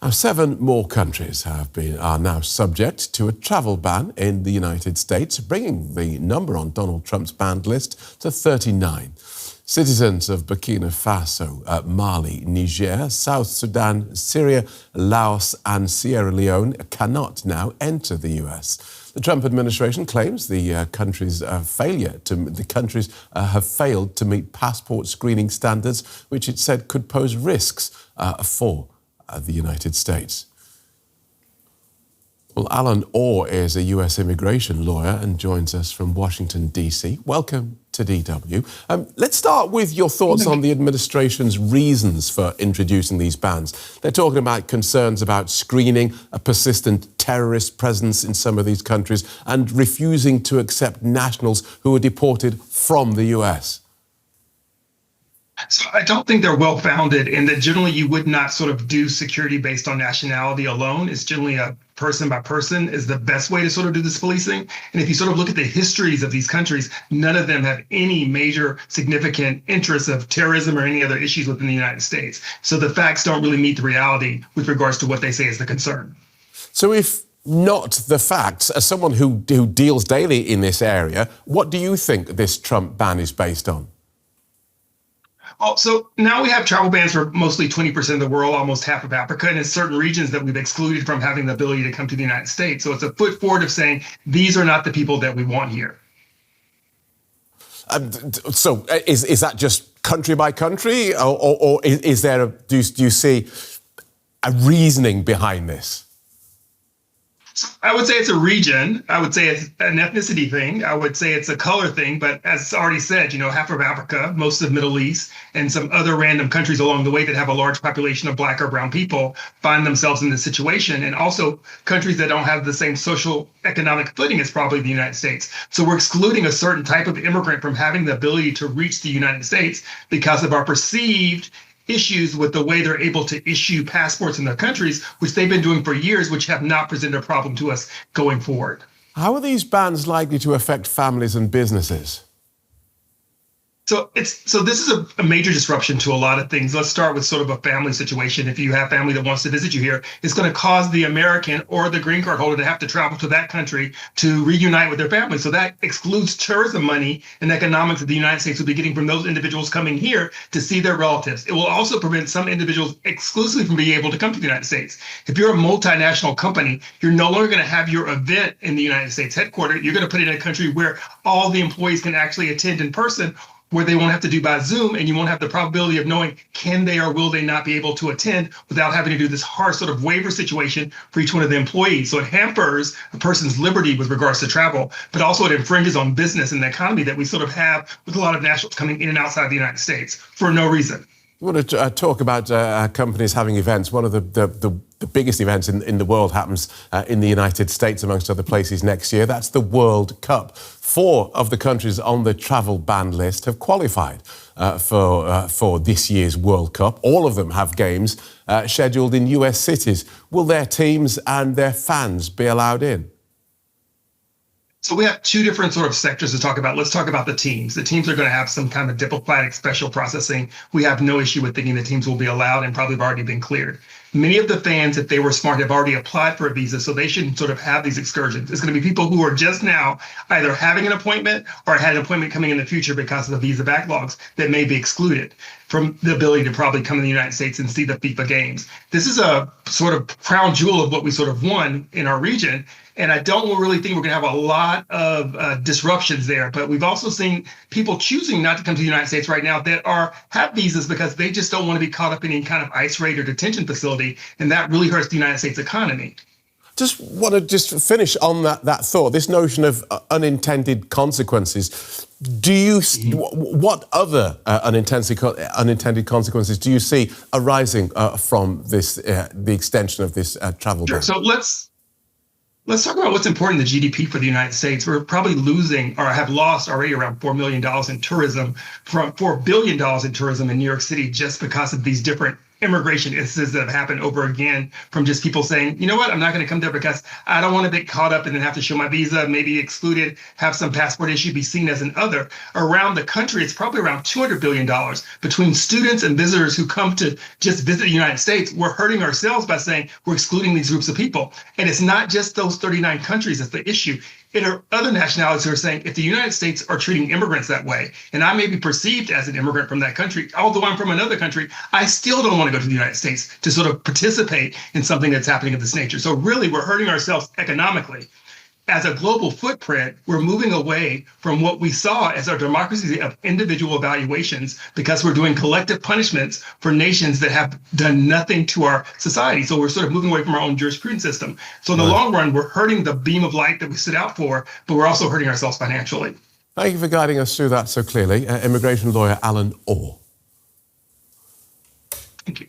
Now, 7 more countries are now subject to a travel ban in the United States, bringing the number on Donald Trump's banned list to 39. Citizens of Burkina Faso, Mali, Niger, South Sudan, Syria, Laos and Sierra Leone cannot now enter the US. The Trump administration claims the countries have failed to meet passport screening standards, which it said could pose risks for the United States. Well, Alan Orr is a US immigration lawyer and joins us from Washington, D.C. Welcome to DW. Let's start with your thoughts on the administration's reasons for introducing these bans. They're talking about concerns about screening, a persistent terrorist presence in some of these countries, and refusing to accept nationals who are deported from the US. So I don't think they're well-founded, and that generally you would not sort of do security based on nationality alone. It's generally a person by person is the best way to sort of do this policing. And if you sort of look at the histories of these countries, none of them have any major significant interests of terrorism or any other issues within the United States. So the facts don't really meet the reality with regards to what they say is the concern. So if not the facts, as someone who deals daily in this area, what do you think this Trump ban is based on? Oh, so now we have travel bans for mostly 20% of the world, almost half of Africa, and in certain regions that we've excluded from having the ability to come to the United States. So it's a foot forward of saying these are not the people that we want here. So is that just country by country, or is there do you see a reasoning behind this? So I would say it's a region. I would say it's an ethnicity thing. I would say it's a color thing. But as already said, half of Africa, most of the Middle East, and some other random countries along the way that have a large population of Black or brown people find themselves in this situation. And also countries that don't have the same social economic footing as probably the United States. So we're excluding a certain type of immigrant from having the ability to reach the United States because of our perceived issues with the way they're able to issue passports in their countries, which they've been doing for years, which have not presented a problem to us going forward. How are these bans likely to affect families and businesses? So this is a major disruption to a lot of things. Let's start with sort of a family situation. If you have family that wants to visit you here, it's going to cause the American or the green card holder to have to travel to that country to reunite with their family. So that excludes tourism money and economics that the United States will be getting from those individuals coming here to see their relatives. It will also prevent some individuals exclusively from being able to come to the United States. If you're a multinational company, you're no longer going to have your event in the United States headquarters. You're going to put it in a country where all the employees can actually attend in person, where they won't have to do by Zoom, and you won't have the probability of knowing can they or will they not be able to attend without having to do this hard sort of waiver situation for each one of the employees. So it hampers a person's liberty with regards to travel, but also it infringes on business and the economy that we sort of have with a lot of nationals coming in and outside the United States for no reason. I want to talk about companies having events. One of the biggest events in the world happens in the United States, amongst other places, next year. That's the World Cup. 4 of the countries on the travel ban list have qualified for this year's World Cup. All of them have games scheduled in US cities. Will their teams and their fans be allowed in? So we have 2 different sort of sectors to talk about. Let's talk about the teams. The teams are going to have some kind of diplomatic special processing. We have no issue with thinking the teams will be allowed and probably have already been cleared. Many of the fans, if they were smart, have already applied for a visa, so they shouldn't sort of have these excursions. It's going to be people who are just now either having an appointment or had an appointment coming in the future because of the visa backlogs that may be excluded from the ability to probably come in the United States and see the FIFA games. This is a sort of crown jewel of what we sort of won in our region. And I don't really think we're going to have a lot of disruptions there. But we've also seen people choosing not to come to the United States right now that have visas because they just don't want to be caught up in any kind of ICE raid or detention facility. And that really hurts the United States economy. Just want to finish on that thought, this notion of unintended consequences. What other unintended consequences do you see arising from this, the extension of this travel ban? So let's talk about what's important in the GDP for the United States. We're probably losing or have lost already around $4 million in tourism, from $4 billion in tourism in New York City just because of these different immigration instances that have happened over again from just people saying, you know what, I'm not going to come there because I don't want to get caught up and then have to show my visa, maybe excluded, have some passport issue, be seen as an other. Around the country, it's probably around $200 billion between students and visitors who come to just visit the United States. We're hurting ourselves by saying we're excluding these groups of people. And it's not just those 39 countries that's the issue. It are other nationalities who are saying if the United States are treating immigrants that way, and I may be perceived as an immigrant from that country, although I'm from another country, I still don't want to go to the United States to sort of participate in something that's happening of this nature. So really, we're hurting ourselves economically. As a global footprint, we're moving away from what we saw as our democracy of individual evaluations because we're doing collective punishments for nations that have done nothing to our society. So we're sort of moving away from our own jurisprudence system. So in the long run, we're hurting the beam of light that we set out for, but we're also hurting ourselves financially. Thank you for guiding us through that so clearly. Immigration lawyer Alan Orr. Thank you.